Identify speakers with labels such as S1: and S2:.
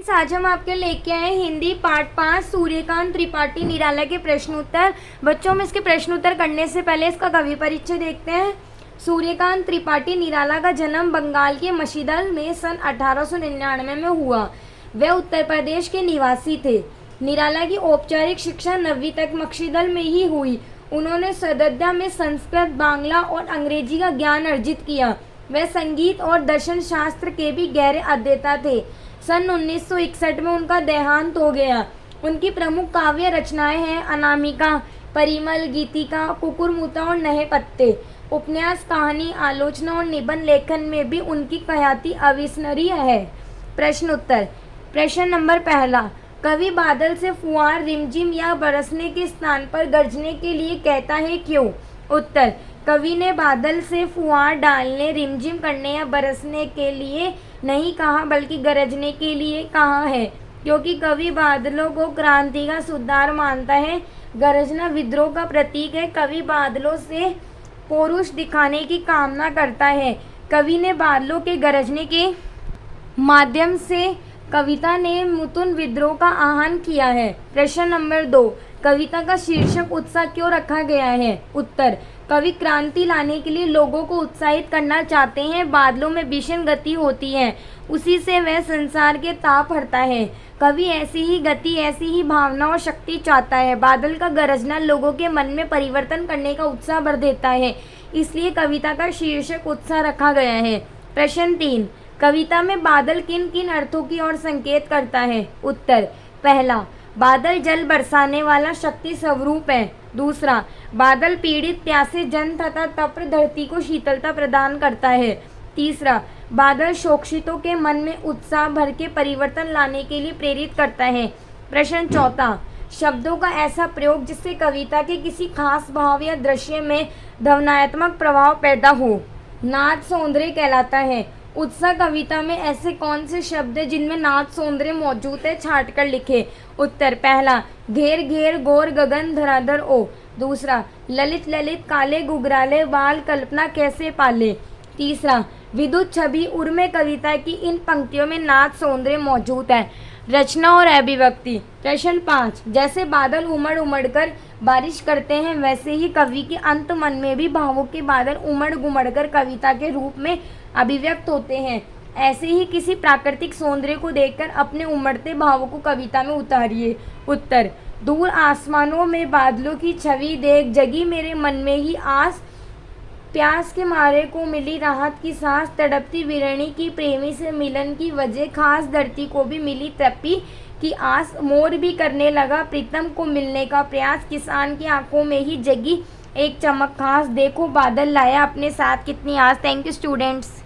S1: आज हम आपके लेके आए हिंदी पार्ट 5 सूर्यकांत त्रिपाठी निराला के प्रश्नोत्तर। बच्चों में इसके प्रश्नोत्तर करने से पहले इसका कवि परिचय देखते हैं। सूर्यकांत त्रिपाठी निराला का जन्म बंगाल के मशीदल में सन 1899 में हुआ। वे उत्तर प्रदेश के निवासी थे। निराला की औपचारिक शिक्षा 9वीं तक मशीदल में ही हुई। उन्होंने सदध्या में संस्कृत, बांग्ला और अंग्रेजी का ज्ञान अर्जित किया। वे संगीत और दर्शन शास्त्र के भी गहरे अध्येता थे। सन 1961 में उनका देहांत हो गया। उनकी प्रमुख काव्य रचनाएं हैं अनामिका, परिमल, गीतिका, कुकुरमुता और नए पत्ते। उपन्यास, कहानी, आलोचना और निबंध लेखन में भी उनकी ख्याति अविस्मरणीय है। प्रश्न उत्तर। प्रश्न नंबर पहला, कवि बादल से फुहार, रिमझिम या बरसने के स्थान पर गरजने के लिए कहता है, क्यों? उत्तर, कवि ने बादल से फुहार डालने, रिमझिम करने या बरसने के लिए नहीं कहा बल्कि गरजने के लिए कहा है, क्योंकि कवि बादलों को क्रांति का सुधार मानता है। गरजना विद्रोह का प्रतीक है। कवि बादलों से पौरुष दिखाने की कामना करता है। कवि ने बादलों के गरजने के माध्यम से कविता ने मुतुन विद्रोह का आह्वान किया है। प्रश्न नंबर 2, कविता का शीर्षक उत्साह क्यों रखा गया है? उत्तर, कवि क्रांति लाने के लिए लोगों को उत्साहित करना चाहते हैं। बादलों में भीषण गति होती है, उसी से वह संसार के ताप हरता है। कवि ऐसी ही गति, ऐसी ही भावना और शक्ति चाहता है। बादल का गरजना लोगों के मन में परिवर्तन करने का उत्साह भर देता है, इसलिए कविता का शीर्षक उत्साह रखा गया है। प्रश्न 3, कविता में बादल किन किन अर्थों की ओर संकेत करता है? उत्तर, पहला, बादल जल बरसाने वाला शक्ति स्वरूप है। दूसरा, बादल पीड़ित, प्यासे जन तथा तप्त धरती को शीतलता प्रदान करता है। तीसरा, बादल शोषितों के मन में उत्साह भर के परिवर्तन लाने के लिए प्रेरित करता है। प्रश्न चौथा, शब्दों का ऐसा प्रयोग जिससे कविता के किसी खास भाव या दृश्य में भावनात्मक प्रभाव पैदा हो, नाद सौंदर्य कहलाता है। उत्साह कविता में ऐसे कौन से शब्द हैं जिनमें नाद सौंदर्य मौजूद है? छाट कर लिखे। उत्तर, पहला, घेर घेर गोर गगन धराधर ओ। दूसरा, ललित ललित काले गुगराले बाल कल्पना कैसे पाले। तीसरा, विद्युत छवि उर्मे कविता की इन पंक्तियों में नाद सौंदर्य मौजूद है। रचना और अभिव्यक्ति। प्रश्न 5, जैसे बादल उमड़ उमड़ कर बारिश करते हैं, वैसे ही कवि के अंत मन में भी भावों के बादल उमड़ गुमड़ कर कविता के रूप में अभिव्यक्त होते हैं। ऐसे ही किसी प्राकृतिक सौंदर्य को देखकर अपने उमड़ते भावों को कविता में उतारिए। उत्तर, दूर आसमानों में बादलों की छवि देख जगी मेरे मन में ही आस, प्यास के मारे को मिली राहत की सांस, तड़पती वीरणी की प्रेमी से मिलन की वजह, खास धरती को भी मिली तृप्ति की आस, मोर भी करने लगा प्रीतम को मिलने का प्रयास, किसान की आंखों में ही जगी एक चमक खास, देखो बादल लाया अपने साथ कितनी आस। Thank you students.